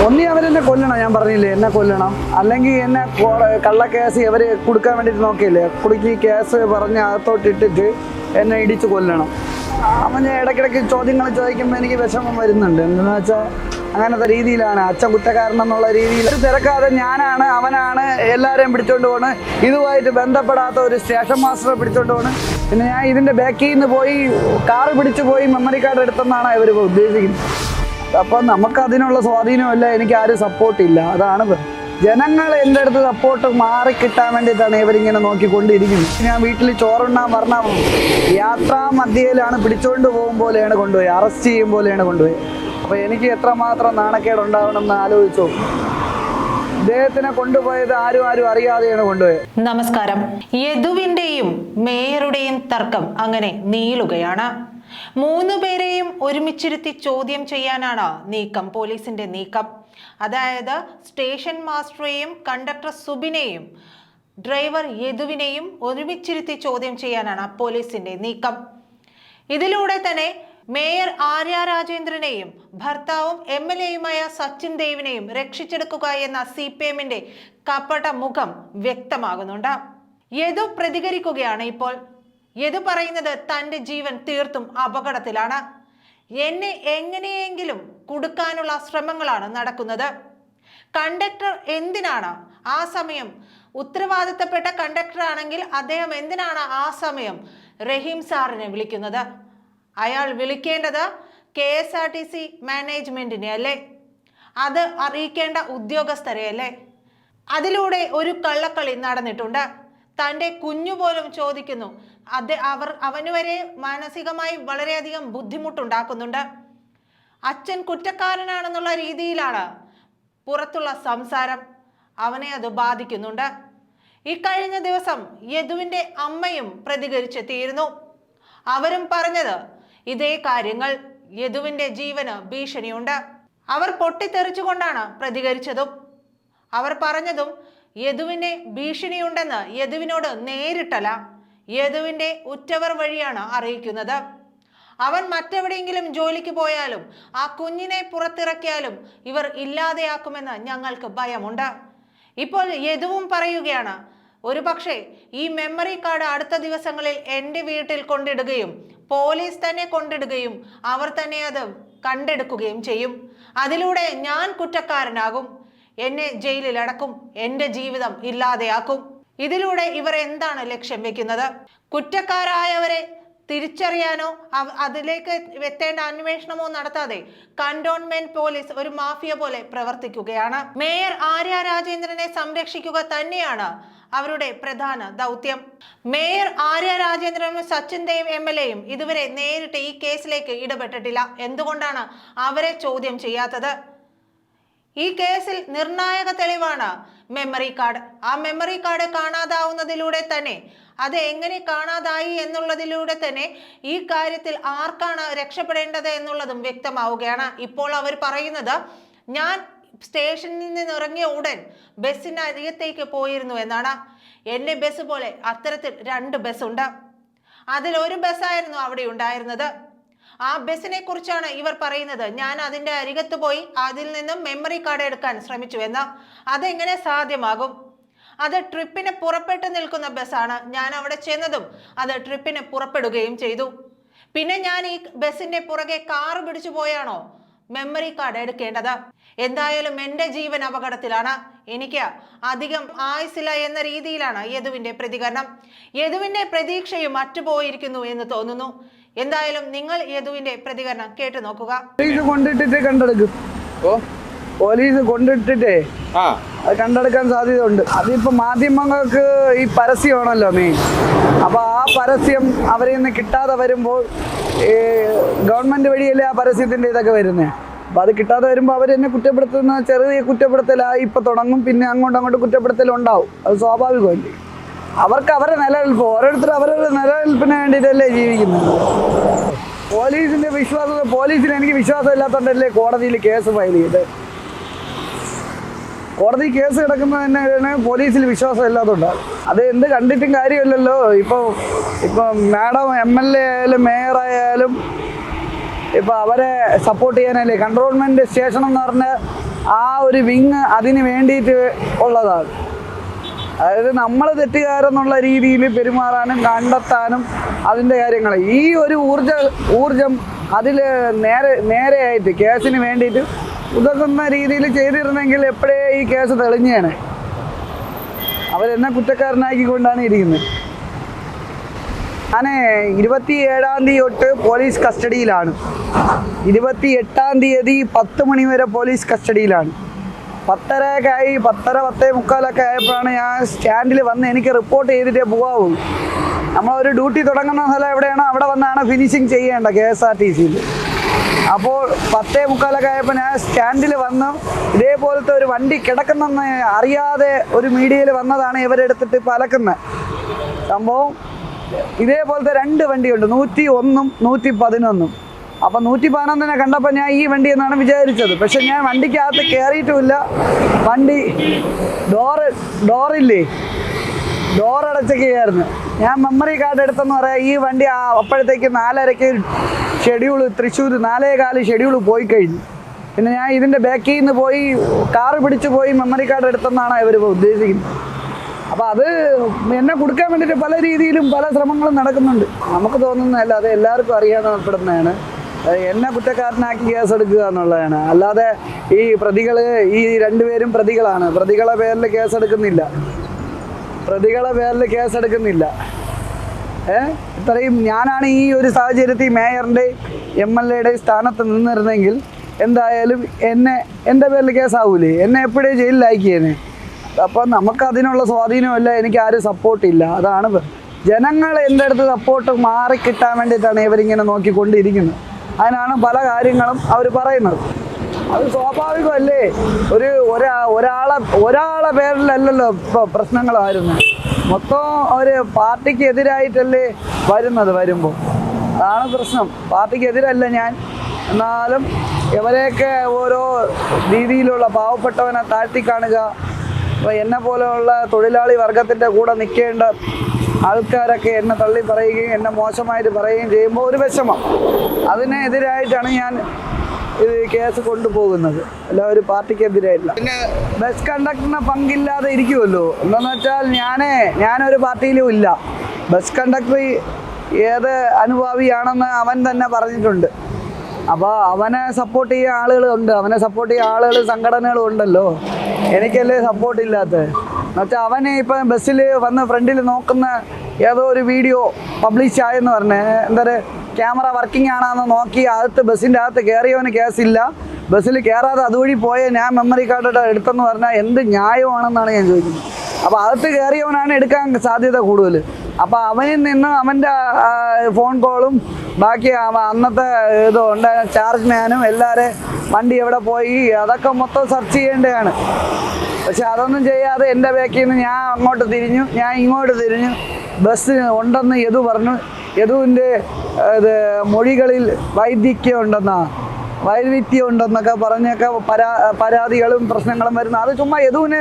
ഒന്നി അവരെന്നെ കൊല്ലണം, ഞാൻ പറഞ്ഞില്ലേ, എന്നെ കൊല്ലണം. അല്ലെങ്കിൽ എന്നെ കള്ളക്കേസ് ഇവർ കൊടുക്കാൻ വേണ്ടിയിട്ട് നോക്കിയില്ലേ, കുടുക്കി കേസ് പറഞ്ഞ് അകത്തോട്ടിട്ടിട്ട് എന്നെ ഇടിച്ച് കൊല്ലണം. അപ്പം ഞാൻ ഇടയ്ക്കിടയ്ക്ക് ചോദ്യങ്ങൾ ചോദിക്കുമ്പോൾ എനിക്ക് വിഷമം വരുന്നുണ്ട്. എന്താണെന്ന് വെച്ചാൽ അങ്ങനത്തെ രീതിയിലാണ് അച്ഛൻ കുറ്റക്കാരനെന്നുള്ള രീതിയിൽ തിരക്കാതെ ഞാനാണ് അവനാണ് എല്ലാവരെയും പിടിച്ചോണ്ട് പോണ്. ഇതുമായിട്ട് ബന്ധപ്പെടാത്ത ഒരു സ്റ്റേഷൻ മാസ്റ്ററെ പിടിച്ചോണ്ട് പോണ്. പിന്നെ ഞാൻ ഇതിൻ്റെ ബാക്കിൽ നിന്ന് പോയി കാറ് പിടിച്ച് പോയി മെമ്മറി കാർഡ് എടുത്തെന്നാണ് ഇവർ ഉദ്ദേശിക്കുന്നത്. അപ്പം നമുക്ക് അതിനുള്ള സ്വാധീനമല്ല, എനിക്ക് ആരും സപ്പോർട്ടില്ല. അതാണ് ജനങ്ങൾ എൻ്റെ അടുത്ത് സപ്പോർട്ട് മാറിക്കിട്ടാൻ വേണ്ടിയിട്ടാണ് ഇവരിങ്ങനെ നോക്കിക്കൊണ്ടിരിക്കുന്നത്. ഞാൻ വീട്ടിൽ ചോറുണ്ണാൻ പറഞ്ഞ യാത്രാ മധ്യയിലാണ് പിടിച്ചുകൊണ്ട് പോകും പോലെയാണ് കൊണ്ടുപോയി, അറസ്റ്റ് ചെയ്യും പോലെയാണ് കൊണ്ടുപോയി. അപ്പോൾ എനിക്ക് എത്രമാത്രം നാണക്കേടുണ്ടാവണമെന്ന് ആലോചിച്ചു. ഇദ്ദേഹത്തിനെ കൊണ്ടുപോയത് ആരും അറിയാതെയാണ് കൊണ്ടുപോയത്. നമസ്കാരം. യദുവിന്റെയും മേയറുടെയും തർക്കം അങ്ങനെ നീളുകയാണ്. 3 പേരെയും ഒരുമിച്ചിരുത്തി ചോദ്യം ചെയ്യാനാണ് നീക്കം, പോലീസിന്റെ നീക്കം. അതായത് സ്റ്റേഷൻ മാസ്റ്ററെയും കണ്ടക്ടർ സുബിനെയും ഡ്രൈവർ യദുവിനെയും ഒരുമിച്ചിരുത്തി ചോദ്യം ചെയ്യാനാണ് പോലീസിന്റെ നീക്കം. ഇതിലൂടെ തന്നെ മേയർ ആര്യ രാജേന്ദ്രനെയും ഭർത്താവും MLA-യുമായ സച്ചിൻ ദേവിനെയും രക്ഷിച്ചെടുക്കുക എന്ന CPM-ന്റെ കപട മുഖം വ്യക്തമാകുന്നുണ്ട്. യദു പ്രതികരിക്കുകയാണ് ഇപ്പോൾ. യദു പറയുന്നത് തന്റെ ജീവൻ തീർത്തും അപകടത്തിലാണ്, എന്നെ എങ്ങനെയെങ്കിലും കുടുക്കാനുള്ള ശ്രമങ്ങളാണ് നടക്കുന്നത്. കണ്ടക്ടർ എന്തിനാണ് ആ സമയം, ഉത്തരവാദിത്തപ്പെട്ട കണ്ടക്ടർ ആണെങ്കിൽ അദ്ദേഹം എന്തിനാണ് ആ സമയം റഹീം സാറിനെ വിളിക്കുന്നത്? അയാൾ വിളിക്കേണ്ടത് KSRTC മാനേജ്മെന്റിനെ അല്ലേ, അത് അറിയിക്കേണ്ട ഉദ്യോഗസ്ഥരെ അല്ലേ? അതിലൂടെ ഒരു കള്ളക്കളി നടന്നിട്ടുണ്ട്. തൻ്റെ കുഞ്ഞുപോലും ചോദിക്കുന്നു, അവന് വരെ മാനസികമായി വളരെയധികം ബുദ്ധിമുട്ടുണ്ടാക്കുന്നുണ്ട്. അച്ഛൻ കുറ്റക്കാരനാണെന്നുള്ള രീതിയിലാണ് പുറത്തുള്ള സംസാരം, അവനെ അത് ബാധിക്കുന്നുണ്ട്. ഇക്കഴിഞ്ഞ ദിവസം യദുവിൻ്റെ അമ്മയും പ്രതികരിച്ചെത്തിയിരുന്നു. അവരും പറഞ്ഞത് ഇതേ കാര്യങ്ങൾ, യദുവിൻ്റെ ജീവന് ഭീഷണിയുണ്ട്. അവർ പൊട്ടിത്തെറിച്ചുകൊണ്ടാണ് പ്രതികരിച്ചതും. അവർ പറഞ്ഞതും യദുവിനെ ഭീഷണിയുണ്ടെന്ന് യദുവിനോട് നേരിട്ടല്ല, യദുവിൻ്റെ ഉറ്റവർ വഴിയാണ് അറിയിക്കുന്നത്. അവൻ മറ്റെവിടെയെങ്കിലും ജോലിക്ക് പോയാലും ആ കുഞ്ഞിനെ പുറത്തിറക്കിയാലും ഇവർ ഇല്ലാതെയാക്കുമെന്ന് ഞങ്ങൾക്ക് ഭയമുണ്ട്. ഇപ്പോൾ യദുവും പറയുകയാണ്, ഒരു പക്ഷേ ഈ മെമ്മറി കാർഡ് അടുത്ത ദിവസങ്ങളിൽ എൻ്റെ വീട്ടിൽ കൊണ്ടിടുകയും പോലീസ് തന്നെ കൊണ്ടിടുകയും അവർ തന്നെ അത് കണ്ടെടുക്കുകയും ചെയ്യും. അതിലൂടെ ഞാൻ കുറ്റക്കാരനാകും, എന്നെ ജയിലിൽ അടക്കും, എൻ്റെ ജീവിതം ഇല്ലാതെയാക്കും. ഇതിലൂടെ ഇവർ എന്താണ് ലക്ഷ്യം വെക്കുന്നത്? കുറ്റക്കാരായവരെ തിരിച്ചറിയാനോ അതിലേക്ക് എത്തേണ്ട അന്വേഷണമോ നടത്താതെ കന്റോൺമെന്റ് പോലീസ് ഒരു മാഫിയ പോലെ പ്രവർത്തിക്കുകയാണ്. മേയർ ആര്യ രാജേന്ദ്രനെ സംരക്ഷിക്കുക തന്നെയാണ് അവരുടെ പ്രധാന ദൗത്യം. മേയർ ആര്യ രാജേന്ദ്രനും സച്ചിൻ ദേവ് MLA-യും ഇതുവരെ നേരിട്ട് ഈ കേസിലേക്ക് ഇടപെട്ടിട്ടില്ല. എന്തുകൊണ്ടാണ് അവരെ ചോദ്യം ചെയ്യാത്തത്? ഈ കേസിൽ നിർണായക തെളിവാണ് മെമ്മറി കാർഡ്. ആ മെമ്മറി കാർഡ് കാണാതാവുന്നതിലൂടെ തന്നെ, അത് എങ്ങനെ കാണാതായി എന്നുള്ളതിലൂടെ തന്നെ ഈ കാര്യത്തിൽ ആർക്കാണ് രക്ഷപ്പെടേണ്ടത് എന്നുള്ളതും വ്യക്തമാവുകയാണ്. ഇപ്പോൾ അവർ പറയുന്നത്, ഞാൻ സ്റ്റേഷനിൽ നിന്ന് ഇറങ്ങിയ ഉടൻ ബസ്സിന് അരികത്തേക്ക് പോയിരുന്നു എന്നാണ്. എന്നെ ബസ് പോലെ അത്തരത്തിൽ 2 ബസ്സുണ്ട്. അതിലൊരു ബസ്സായിരുന്നു അവിടെ ഉണ്ടായിരുന്നത്. ആ ബസ്സിനെ കുറിച്ചാണ് ഇവർ പറയുന്നത്. ഞാൻ അതിൻ്റെ അരികത്ത് പോയി അതിൽ നിന്നും മെമ്മറി കാർഡ് എടുക്കാൻ ശ്രമിച്ചു എന്ന്. അതെങ്ങനെ സാധ്യമാകും? അത് ട്രിപ്പിന് പുറപ്പെട്ടു നിൽക്കുന്ന ബസ്സാണ്. ഞാൻ അവിടെ ചെന്നതും അത് ട്രിപ്പിന് പുറപ്പെടുകയും ചെയ്തു. പിന്നെ ഞാൻ ഈ ബസ്സിന്റെ പുറകെ കാറ് പിടിച്ചു പോയാണോ മെമ്മറി കാർഡ് എടുക്കേണ്ടത്? എന്തായാലും എൻ്റെ ജീവൻ അപകടത്തിലാണ്, എനിക്ക് അധികം ആയുസില്ല എന്ന രീതിയിലാണ് യദുവിന്റെ പ്രതികരണം. യദുവിന്റെ പ്രതീക്ഷയും അറ്റുപോയിരിക്കുന്നു എന്ന് തോന്നുന്നു. എന്തായാലും നിങ്ങൾ യദുവിന്റെ പ്രതികരണം കേട്ടു നോക്കുക. കൊണ്ടിട്ടിട്ട് കണ്ടെടുക്കും, പോലീസ് കൊണ്ടിട്ടിട്ടേ അത് കണ്ടെടുക്കാൻ സാധ്യതയുണ്ട്. അതിപ്പോ മാധ്യമങ്ങൾക്ക് ഈ പരസ്യമാണല്ലോ മെയിൻ. അപ്പൊ ആ പരസ്യം അവരിൽ നിന്ന് കിട്ടാതെ വരുമ്പോൾ ഗവൺമെന്റ് വഴിയല്ലേ ആ പരസ്യത്തിന്റെ ഇതൊക്കെ വരുന്നത്. അപ്പൊ അത് കിട്ടാതെ വരുമ്പോൾ അവരെന്നെ കുറ്റപ്പെടുത്തുന്ന ചെറിയ കുറ്റപ്പെടുത്തലായി ഇപ്പൊ തുടങ്ങും. പിന്നെ അങ്ങോട്ട് കുറ്റപ്പെടുത്തലുണ്ടാവും, അത് സ്വാഭാവികമല്ലേ. അവർക്ക് അവരുടെ നിലനിൽപ്പ്, ഓരോരുത്തരും അവരുടെ നിലനിൽപ്പിന് വേണ്ടിയിട്ടല്ലേ ജീവിക്കുന്നത്. പോലീസിന്റെ പോലീസിന് എനിക്ക് വിശ്വാസം ഇല്ലാത്തതുകൊണ്ടല്ലേ കോടതിയിൽ കേസ് ഫയൽ ചെയ്ത്. കോടതി കേസ് കിടക്കുന്നത് തന്നെ പോലീസിൽ വിശ്വാസം ഇല്ലാത്തതുകൊണ്ടാണ്. അത് എന്ത് കണ്ടിട്ടും കാര്യമില്ലല്ലോ. ഇപ്പോൾ മാഡം MLA ആയാലും മേയറായാലും ഇപ്പോൾ അവരെ സപ്പോർട്ട് ചെയ്യാനല്ലേ. കൺട്രോൾമെന്റ് സ്റ്റേഷൻ എന്ന് പറഞ്ഞാൽ ആ ഒരു വിങ് അതിന് വേണ്ടിയിട്ട് ഉള്ളതാണ്. അതായത് നമ്മൾ തെറ്റുകാരെന്നുള്ള രീതിയിൽ പെരുമാറാനും കണ്ടെത്താനും അതിൻ്റെ കാര്യങ്ങൾ ഈ ഒരു ഊർജം അതിൽ നേരെയായിട്ട് കേസിന് വേണ്ടിയിട്ട് ഉതകുന്ന രീതിയിൽ ചെയ്തിരുന്നെങ്കിൽ എപ്പോഴേ ഈ കേസ് തെളിഞ്ഞേനെ. അവരെന്നെ കുറ്റക്കാരനാക്കിക്കൊണ്ടാണ് ഇരിക്കുന്നത്. ഞാൻ 27-ാം തീയതി തൊട്ട് പോലീസ് കസ്റ്റഡിയിലാണ്. 28-ാം തീയതി 10 മണി വരെ പോലീസ് കസ്റ്റഡിയിലാണ്. 10:30 ആയി, 10:45 ആയപ്പോഴാണ് ഞാൻ സ്റ്റാൻഡിൽ വന്ന് എനിക്ക് റിപ്പോർട്ട് ചെയ്തിട്ടേ പോകാവൂ. നമ്മളൊരു ഡ്യൂട്ടി തുടങ്ങുന്ന സ്ഥലം എവിടെയാണോ അവിടെ വന്നാണ് ഫിനിഷിങ് ചെയ്യേണ്ട KSRTCയിൽ. അപ്പോൾ 10:45 ആയപ്പോൾ ഞാൻ സ്റ്റാൻഡിൽ വന്ന് ഇതേപോലത്തെ ഒരു വണ്ടി കിടക്കുന്നെന്ന് അറിയാതെ ഒരു മീഡിയയിൽ വന്നതാണ് ഇവരെടുത്തിട്ട് ഇപ്പോൾ അലക്കുന്നത് സംഭവം. ഇതേപോലത്തെ 2 വണ്ടിയുണ്ട്, 101-ഉം 111-ഉം. അപ്പം 111-നെ കണ്ടപ്പോൾ ഞാൻ ഈ വണ്ടി എന്നാണ് വിചാരിച്ചത്. പക്ഷെ ഞാൻ വണ്ടിക്കകത്ത് കയറിയിട്ടുമില്ല. വണ്ടി ഡോറില്ലേ, ഡോറടച്ചൊക്കെയായിരുന്നു. ഞാൻ മെമ്മറി കാർഡ് എടുത്തെന്ന് പറയാം. ഈ വണ്ടി അപ്പോഴത്തേക്ക് 4:30-ക്ക് ഷെഡ്യൂള് തൃശ്ശൂർ 4:15 ഷെഡ്യൂൾ പോയി കഴിഞ്ഞു. പിന്നെ ഞാൻ ഇതിൻ്റെ ബാക്കിൽ നിന്ന് പോയി കാറ് പിടിച്ച് പോയി മെമ്മറി കാർഡ് എടുത്തെന്നാണ് ഇവർ ഉദ്ദേശിക്കുന്നത്. അപ്പോൾ അത് എന്നെ കൊടുക്കാൻ വേണ്ടിയിട്ട് പല രീതിയിലും പല ശ്രമങ്ങളും നടക്കുന്നുണ്ട്. നമുക്ക് തോന്നുന്നതല്ല, അത് എല്ലാവർക്കും അറിയാവുന്നപ്പെടുന്നതാണ്. എന്നെ കുറ്റക്കാരനാക്കി കേസെടുക്കുക എന്നുള്ളതാണ്. അല്ലാതെ ഈ പ്രതികൾ, ഈ 2 പേരും പ്രതികളാണ്. പ്രതികളെ പേരിൽ കേസെടുക്കുന്നില്ല. ഇത്രയും ഞാനാണ് ഈ ഒരു സാഹചര്യത്തിൽ മേയറിൻ്റെ MLA-യുടെ സ്ഥാനത്ത് നിന്നിരുന്നെങ്കിൽ എന്തായാലും എൻ്റെ പേരിൽ കേസാവൂലേ, എന്നെ എപ്പോഴേ ജയിലിലാക്കിയേനെ. അപ്പം നമുക്കതിനുള്ള സ്വാധീനമില്ല, എനിക്ക് ആരും സപ്പോർട്ടില്ല. അതാണ് ജനങ്ങൾ എൻ്റെ അടുത്ത് സപ്പോർട്ട് മാറിക്കിട്ടാൻ വേണ്ടിയിട്ടാണ് ഇവരിങ്ങനെ നോക്കിക്കൊണ്ടിരിക്കുന്നത്. അതിനാണ് പല കാര്യങ്ങളും അവർ പറയുന്നത്. അത് സ്വാഭാവികമല്ലേ. ഒരാളെ പേരിലല്ലല്ലോ ഇപ്പോൾ പ്രശ്നങ്ങളായിരുന്നു. മൊത്തം ഒരു പാർട്ടിക്ക് എതിരായിട്ടല്ലേ വരുമ്പോൾ. അതാണ് പ്രശ്നം. പാർട്ടിക്ക് എതിരല്ല ഞാൻ. എന്നാലും ഇവരെയൊക്കെ ഓരോ രീതിയിലുള്ള പാവപ്പെട്ടവനെ താഴ്ത്തി കാണുക, അപ്പോൾ എന്നെ പോലെയുള്ള തൊഴിലാളി വർഗത്തിൻ്റെ കൂടെ നിൽക്കേണ്ട ആൾക്കാരൊക്കെ എന്നെ തള്ളി പറയുകയും എന്നെ മോശമായിട്ട് പറയുകയും ചെയ്യുമ്പോൾ ഒരു വിഷമം. അതിനെതിരായിട്ടാണ് ഞാൻ ഇത് കേസ് കൊണ്ടുപോകുന്നത്. അല്ല ഒരു പാർട്ടിക്കെതിരായില്ല. പിന്നെ ബസ് കണ്ടക്ടറിന് പങ്കില്ലാതെ ഇരിക്കുമല്ലോ. എന്താണെന്ന് വെച്ചാൽ ഞാനൊരു പാർട്ടിയിലും ഇല്ല. ബസ് കണ്ടക്ടർ ഏത് അനുഭാവിയാണെന്ന് അവൻ തന്നെ പറഞ്ഞിട്ടുണ്ട്. അപ്പോൾ അവനെ സപ്പോർട്ട് ചെയ്യുന്ന ആളുകളുണ്ട്, അവനെ സപ്പോർട്ട് ചെയ്യുന്ന ആളുകൾ സംഘടനകളും ഉണ്ടല്ലോ. എനിക്കല്ലേ സപ്പോർട്ടില്ലാത്തത്. എന്നുവെച്ചാൽ അവനെ ഇപ്പം ബസ്സിൽ വന്ന് ഫ്രണ്ടിൽ നോക്കുന്ന ഏതോ ഒരു വീഡിയോ പബ്ലിഷ് ആയെന്ന് പറഞ്ഞേ, എന്താ ക്യാമറ വർക്കിംഗ് ആണെന്ന് നോക്കി ബസ്സിൻ്റെ അകത്ത് കയറിയവന് കേസില്ല, ബസ്സിൽ കയറാതെ അതുവഴി പോയ ഞാൻ മെമ്മറി കാർഡ് എടുത്തെന്ന് പറഞ്ഞാൽ എന്ത് ന്യായമാണെന്നാണ് ഞാൻ ചോദിക്കുന്നത്. അപ്പോൾ അകത്ത് കയറിയവനാണ് എടുക്കാൻ സാധ്യത കൂടുതൽ. അപ്പോൾ അവനിൽ നിന്ന് അവൻ്റെ ഫോൺ കോളും ബാക്കി അന്നത്തെ ഇതുണ്ട് ചാർജ് മാനും എല്ലാവരും വണ്ടി എവിടെ പോയി അതൊക്കെ മൊത്തം സെർച്ച് ചെയ്യേണ്ടതാണ്. പക്ഷെ അതൊന്നും ചെയ്യാതെ എൻ്റെ ബാക്കിൽ നിന്ന് ഞാൻ അങ്ങോട്ട് തിരിഞ്ഞു, ഞാൻ ഇങ്ങോട്ട് തിരിഞ്ഞു. ബസ് ഉണ്ടെന്ന് യദു പറഞ്ഞു. യദുവിൻ്റെ മൊഴികളിൽ വൈവിധ്യം ഉണ്ടെന്നൊക്കെ പറഞ്ഞൊക്കെ പരാതികളും പ്രശ്നങ്ങളും വരുന്നു. അത് ചുമ്മാ യദുവിനെ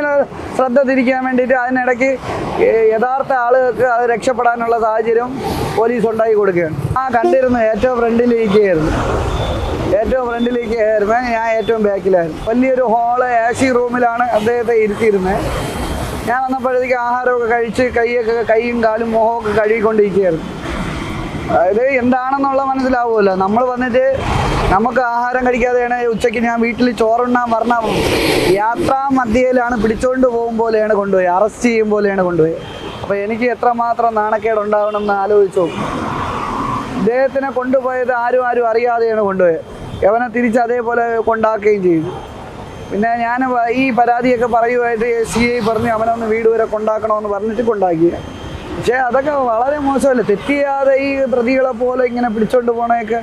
ശ്രദ്ധ തിരിക്കാൻ വേണ്ടിയിട്ട് അതിനിടയ്ക്ക് യഥാർത്ഥ ആളുകൾക്ക് അത് രക്ഷപ്പെടാനുള്ള സാഹചര്യം പോലീസ് ഉണ്ടാക്കി കൊടുക്കുകയാണ്. കണ്ടിരുന്നു ഏറ്റവും ഫ്രണ്ടിലേക്കായിരുന്നു. ഞാൻ ഏറ്റവും ബാക്കിലായിരുന്നു. വലിയൊരു ഹാള് AC റൂമിലാണ് അദ്ദേഹത്തെ ഇരുത്തിയിരുന്നത്. ഞാൻ വന്നപ്പോഴത്തേക്ക് ആഹാരമൊക്കെ കഴിച്ച് കൈയും കാലും മുഖമൊക്കെ കഴുകിക്കൊണ്ടിരിക്കുകയായിരുന്നു. അതായത് എന്താണെന്നുള്ള മനസ്സിലാവുമല്ലോ. നമ്മൾ വന്നിട്ട് നമുക്ക് ആഹാരം കഴിക്കാതെയാണ് ഉച്ചയ്ക്ക് ഞാൻ വീട്ടിൽ ചോറുണ്ണാൻ പറഞ്ഞ യാത്രാ മധ്യയിലാണ് പിടിച്ചുകൊണ്ട് പോകും പോലെയാണ് കൊണ്ടുപോയി, അറസ്റ്റ് ചെയ്യും പോലെയാണ് കൊണ്ടുപോയി. അപ്പോൾ എനിക്ക് എത്രമാത്രം നാണക്കേടുണ്ടാവണമെന്ന് ആലോചിച്ചു. ഇദ്ദേഹത്തിനെ കൊണ്ടുപോയത് ആരും അറിയാതെയാണ് കൊണ്ടുപോയത്. അവനെ തിരിച്ച് അതേപോലെ കൊണ്ടാക്കുകയും ചെയ്തു. പിന്നെ ഞാൻ ഈ പരാതിയൊക്കെ പറയുമായിട്ട് CI പറഞ്ഞ് അവനൊന്ന് വീട് വരെ കൊണ്ടാക്കണമെന്ന് പറഞ്ഞിട്ട് കൊണ്ടാക്കി. പക്ഷേ അതൊക്കെ വളരെ മോശമല്ലേ. തെറ്റിയാതെ ഈ പ്രതികളെ പോലെ ഇങ്ങനെ പിടിച്ചോണ്ട് പോകണയൊക്കെ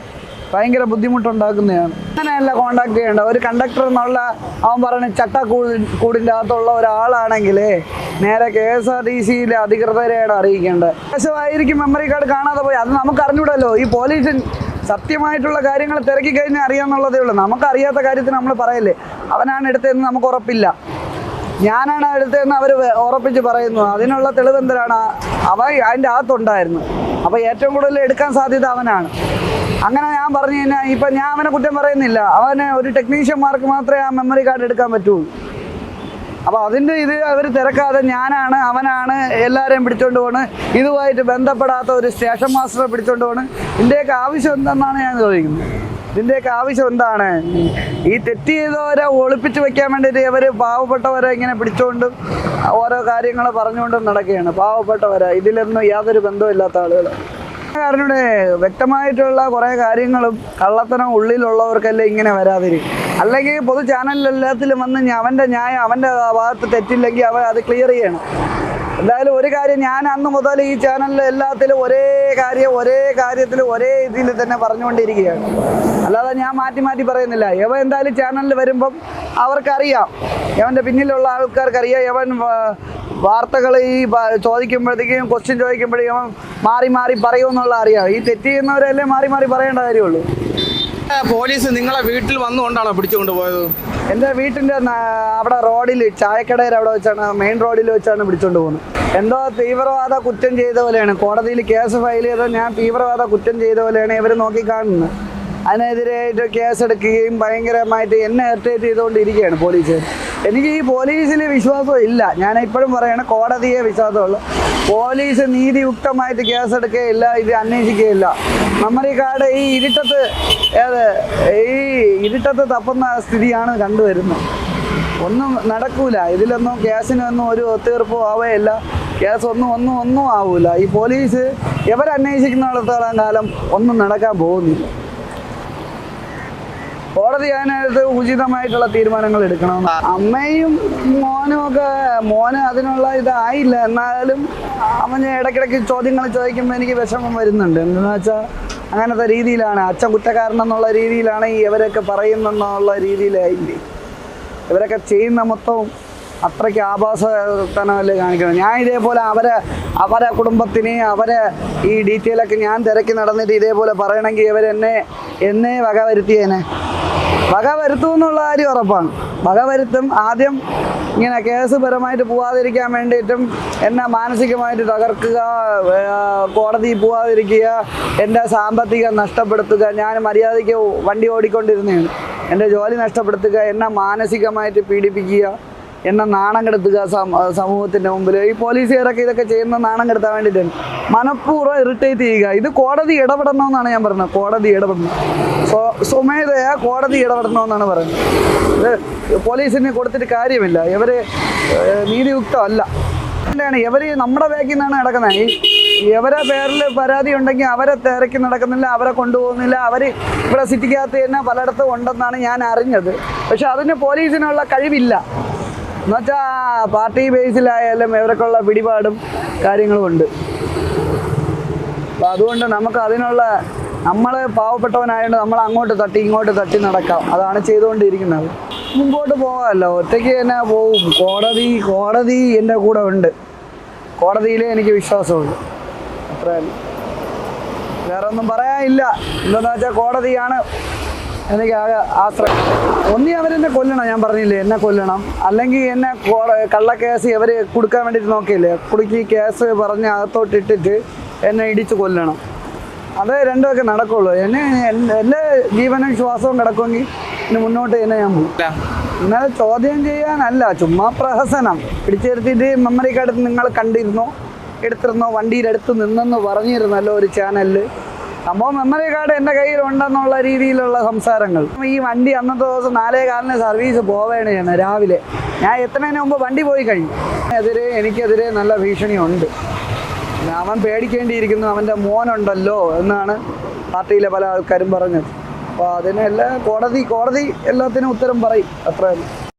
ഭയങ്കര ബുദ്ധിമുട്ടുണ്ടാക്കുന്നതാണ്. അങ്ങനെയല്ല കോണ്ടാക്ട് ചെയ്യേണ്ട. ഒരു കണ്ടക്ടർ എന്നുള്ള അവൻ പറഞ്ഞ ചട്ടക്കൂടിൻ്റെ അകത്തുള്ള ഒരാളാണെങ്കിൽ നേരെ KSRTCയിലെ അധികൃതരെയാണ് അറിയിക്കേണ്ടത്. മോശമായിരിക്കും മെമ്മറി കാർഡ് കാണാതെ പോയി. അത് നമുക്ക് അറിഞ്ഞൂടല്ലോ. ഈ പോലീസ് സത്യമായിട്ടുള്ള കാര്യങ്ങൾ തിരക്കി കഴിഞ്ഞാൽ അറിയാമെന്നുള്ളതേ ഉള്ളൂ. നമുക്കറിയാത്ത കാര്യത്തിന് നമ്മൾ പറയല്ലേ. അവനാണ് എടുത്തതെന്ന് നമുക്ക് ഉറപ്പില്ല. ഞാനാണ് എടുത്തതെന്ന് അവർ ഉറപ്പിച്ച് പറയുന്നു. അതിനുള്ള തെളിവെന്തരാണ്? അവൻ അതിൻ്റെ അകത്തുണ്ടായിരുന്നു. അപ്പോൾ ഏറ്റവും കൂടുതൽ എടുക്കാൻ സാധ്യത അവനാണ്. അങ്ങനെ ഞാൻ പറഞ്ഞു കഴിഞ്ഞാൽ ഇപ്പം ഞാൻ അവനെ കുറ്റം പറയുന്നില്ല. അവന് ഒരു ടെക്നീഷ്യന്മാർക്ക് മാത്രമേ ആ മെമ്മറി കാർഡ് എടുക്കാൻ പറ്റുള്ളൂ. അപ്പോൾ അതിൻ്റെ ഇത് അവർ തിരക്കാതെ ഞാനാണ് അവനാണ് എല്ലാവരെയും പിടിച്ചോണ്ട് പോണ്, ഇതുമായിട്ട് ബന്ധപ്പെടാത്ത ഒരു സ്റ്റേഷൻ മാസ്റ്ററെ പിടിച്ചോണ്ട് പോണ്. ഇതിൻ്റെയൊക്കെ ആവശ്യം എന്തെന്നാണ് ഞാൻ ചോദിക്കുന്നത്. ഇതിൻ്റെയൊക്കെ ആവശ്യം എന്താണ്? ഈ തെറ്റ് ചെയ്തവരെ ഒളിപ്പിച്ച് വെക്കാൻ വേണ്ടിയിട്ട് ഇവർ പാവപ്പെട്ടവരെ ഇങ്ങനെ പിടിച്ചുകൊണ്ടും ഓരോ കാര്യങ്ങൾ പറഞ്ഞുകൊണ്ടും നടക്കുകയാണ്. പാവപ്പെട്ടവരെ, ഇതിലൊന്നും യാതൊരു ബന്ധമില്ലാത്ത ആളുകൾ. കാരണം വ്യക്തമായിട്ടുള്ള കുറേ കാര്യങ്ങളും കള്ളത്തനം ഉള്ളിലുള്ളവർക്കല്ലേ ഇങ്ങനെ വരാതിരിക്കും. അല്ലെങ്കിൽ പൊതു ചാനലിലെല്ലാത്തിലും വന്ന് അവൻ്റെ ന്യായം, അവൻ്റെ ഭാഗത്ത് തെറ്റില്ലെങ്കിൽ അവൻ അത് ക്ലിയർ ചെയ്യണം. എന്തായാലും ഒരു കാര്യം ഞാൻ അന്ന് മുതൽ ഈ ചാനലിൽ എല്ലാത്തിലും ഒരേ കാര്യത്തിൽ ഒരേ ഇതിൽ തന്നെ പറഞ്ഞുകൊണ്ടിരിക്കുകയാണ്. അല്ലാതെ ഞാൻ മാറ്റി മാറ്റി പറയുന്നില്ല. യവൻ എന്തായാലും ചാനലിൽ വരുമ്പം അവർക്കറിയാം, യവൻ്റെ പിന്നിലുള്ള ആൾക്കാർക്കറിയാം, യവൻ വാർത്തകൾ ഈ ചോദിക്കുമ്പോഴത്തേക്കും ക്വസ്റ്റ്യൻ ചോദിക്കുമ്പോഴേക്കും അവൻ മാറി പറയുമെന്നുള്ള അറിയാം. ഈ തെറ്റ് ചെയ്യുന്നവരല്ലേ മാറി പറയേണ്ട കാര്യമുള്ളൂ. പോലീസ് നിങ്ങളെ വീട്ടിൽ വന്നുകൊണ്ടാണോ പിടിച്ചുകൊണ്ട് പോയത്? എൻ്റെ വീട്ടിൻ്റെ അവിടെ റോഡിൽ ചായക്കടയിൽ അവിടെ വെച്ചാണ്, മെയിൻ റോഡിൽ വെച്ചാണ് പിടിച്ചുകൊണ്ട് പോകുന്നത്. എന്തോ തീവ്രവാദ കുറ്റം ചെയ്ത പോലെയാണ് കോടതിയിൽ കേസ് ഫയൽ ചെയ്തത്. ഞാൻ തീവ്രവാദ കുറ്റം ചെയ്ത പോലെയാണ് ഇവർ നോക്കിക്കാണുന്നത്. അതിനെതിരായിട്ട് കേസെടുക്കുകയും ഭയങ്കരമായിട്ട് എന്നെ ഇറിറ്റേറ്റ് ചെയ്തുകൊണ്ടിരിക്കുകയാണ് പോലീസ്. എനിക്ക് ഈ പോലീസിൽ വിശ്വാസം ഇല്ല. ഞാൻ ഇപ്പോഴും പറയാണ്, കോടതിയെ വിശ്വാസമുള്ളൂ. പോലീസ് നീതിയുക്തമായിട്ട് കേസെടുക്കുകയില്ല, ഇത് അന്വേഷിക്കുകയില്ല. മെമ്മറി കാർഡ് ഈ ഇരുട്ടത്ത് തപ്പുന്ന സ്ഥിതിയാണ് കണ്ടുവരുന്നത്. ഒന്നും നടക്കൂല. ഇതിലൊന്നും കേസിനൊന്നും ഒരു ഒത്തുതീർപ്പും ആവുകയില്ല. കേസ് ഒന്നും ആവൂല. ഈ പോലീസ് ഇവരന്വേഷിക്കുന്നിടത്തോളം കാലം ഒന്നും നടക്കാൻ പോകുന്നില്ല. കോടതി അതിനകത്ത് ഉചിതമായിട്ടുള്ള തീരുമാനങ്ങൾ എടുക്കണം. അമ്മയും മോനും ഒക്കെ, മോന് അതിനുള്ള ഇതായില്ല. എന്നാലും അവൻ ഇടയ്ക്കിടയ്ക്ക് ചോദ്യങ്ങൾ ചോദിക്കുമ്പോൾ എനിക്ക് വിഷമം വരുന്നുണ്ട്. എന്താണെന്ന് വെച്ചാൽ അങ്ങനത്തെ രീതിയിലാണ്, അച്ഛൻ കുറ്റക്കാരനെന്നുള്ള രീതിയിലാണ് ഇവരൊക്കെ പറയുന്നെന്നുള്ള രീതിയിലായില്ലേ ഇവരൊക്കെ ചെയ്യുന്ന മൊത്തവും. അത്രയ്ക്ക് ആഭാസത്തനമല്ലേ കാണിക്കണം. ഞാൻ ഇതേപോലെ അവരെ കുടുംബത്തിന് അവരെ ഈ ഡീറ്റെയിലൊക്കെ ഞാൻ തിരക്കി നടന്നിട്ട് ഇതേപോലെ പറയണമെങ്കിൽ എന്നെ വകവരുത്തും എന്നുള്ള കാര്യം ഉറപ്പാണ്. വകവരുത്തും. ആദ്യം ഇങ്ങനെ കേസ് പരമായിട്ട് പോവാതിരിക്കാൻ വേണ്ടിയിട്ടും എന്നെ മാനസികമായിട്ട് തകർക്കുക, കോടതിയിൽ പോവാതിരിക്കുക, എൻ്റെ സാമ്പത്തികം നഷ്ടപ്പെടുത്തുക. ഞാൻ മര്യാദയ്ക്ക് വണ്ടി ഓടിക്കൊണ്ടിരുന്നതാണ്. എൻ്റെ ജോലി നഷ്ടപ്പെടുത്തുക, എന്നെ മാനസികമായിട്ട് പീഡിപ്പിക്കുക, എന്നെ നാണം കെടുത്തുക സമൂഹത്തിൻ്റെ മുമ്പിൽ. ഈ പോലീസുകാരൊക്കെ ഇതൊക്കെ ചെയ്യുന്ന നാണം കെടുത്താൻ വേണ്ടിയിട്ടാണ്. മനഃപൂർവ്വം ഇറിറ്റേറ്റ് ചെയ്യുക. ഇത് കോടതി ഇടപെടണമെന്നാണ് ഞാൻ പറയുന്നത്. കോടതി ഇടപെടണം, സ്വമേധയാ കോടതി ഇടപെടണമെന്നാണ് പറയുന്നത്. ഇത് പോലീസിന് കൊടുത്തിട്ട് കാര്യമില്ല. ഇവർ നീതിയുക്തമല്ല. ഇവർ നമ്മുടെ ബാക്കിൽ നിന്നാണ് നടക്കുന്നത്. ഇവരെ പേരിൽ പരാതി ഉണ്ടെങ്കിൽ അവരെ തിരക്കി നടക്കുന്നില്ല, അവരെ കൊണ്ടുപോകുന്നില്ല. അവർ ഇവിടെ സിറ്റിക്കകത്ത് തന്നെ പലയിടത്തും ഉണ്ടെന്നാണ് ഞാൻ അറിഞ്ഞത്. പക്ഷെ അതിന് പോലീസിനുള്ള കഴിവില്ല. എന്നുവെച്ചാൽ പാർട്ടി ബേസിലായാലും ഇവർക്കുള്ള പിടിപാടും കാര്യങ്ങളും ഉണ്ട്. അപ്പം അതുകൊണ്ട് നമുക്ക് അതിനുള്ള, നമ്മൾ പാവപ്പെട്ടവനായതുകൊണ്ട് നമ്മൾ അങ്ങോട്ട് തട്ടി ഇങ്ങോട്ട് തട്ടി നടക്കാം. അതാണ് ചെയ്തുകൊണ്ടിരിക്കുന്നത്. മുമ്പോട്ട് പോകാമല്ലോ, ഒറ്റയ്ക്ക് തന്നെ പോവും. കോടതി എൻ്റെ കൂടെ ഉണ്ട്. കോടതിയിലേ എനിക്ക് വിശ്വാസമുള്ളൂ. അത്ര വേറെ ഒന്നും പറയാനില്ല. എന്താണെന്ന് വെച്ചാൽ കോടതിയാണ് എനിക്ക് ആകെ ആശ്രയം. ഒന്നി അവരെന്നെ കൊല്ലണം. ഞാൻ പറഞ്ഞില്ലേ, എന്നെ കൊല്ലണം. അല്ലെങ്കിൽ എന്നെ കള്ളക്കേസ് ഇവർ കൊടുക്കാൻ വേണ്ടിയിട്ട് നോക്കിയില്ലേ, കുടുക്കി കേസ് പറഞ്ഞ് അകത്തോട്ടിട്ടിട്ട് എന്നെ ഇടിച്ച് കൊല്ലണം. അതേ രണ്ടുമൊക്കെ നടക്കുള്ളൂ. എൻ്റെ ജീവനും ശ്വാസവും കിടക്കുമെങ്കിൽ ഇനി മുന്നോട്ട് തന്നെ ഞാൻ പോകും. എന്നാൽ ചോദ്യം ചെയ്യാനല്ല, ചുമ്മാ പ്രഹസനം. പിടിച്ചെടുത്തിട്ട് മെമ്മറി കാർഡ് നിങ്ങൾ കണ്ടിരുന്നോ, എടുത്തിരുന്നോ, വണ്ടിയിലെടുത്ത് നിന്നെന്ന് പറഞ്ഞിരുന്നല്ലോ ഒരു ചാനലിൽ. സംഭവം മെമ്മറി കാർഡ് എൻ്റെ കയ്യിലുണ്ടെന്നുള്ള രീതിയിലുള്ള സംസാരങ്ങൾ. ഈ വണ്ടി അന്നത്തെ ദിവസം 4:15 സർവീസ് പോവേണ് ചെയ്യണം രാവിലെ. ഞാൻ എത്തുന്നതിന് മുമ്പ് വണ്ടി പോയി കഴിഞ്ഞു. എനിക്കെതിരെ നല്ല ഭീഷണിയുണ്ട്. അവൻ പേടിക്കേണ്ടിയിരിക്കുന്നു, അവൻ്റെ മോനുണ്ടല്ലോ എന്നാണ് പാർട്ടിയിലെ പല ആൾക്കാരും പറഞ്ഞത്. അപ്പോൾ അതിനെല്ലാം കോടതി എല്ലാത്തിനും ഉത്തരം പറയും. അത്രയല്ല.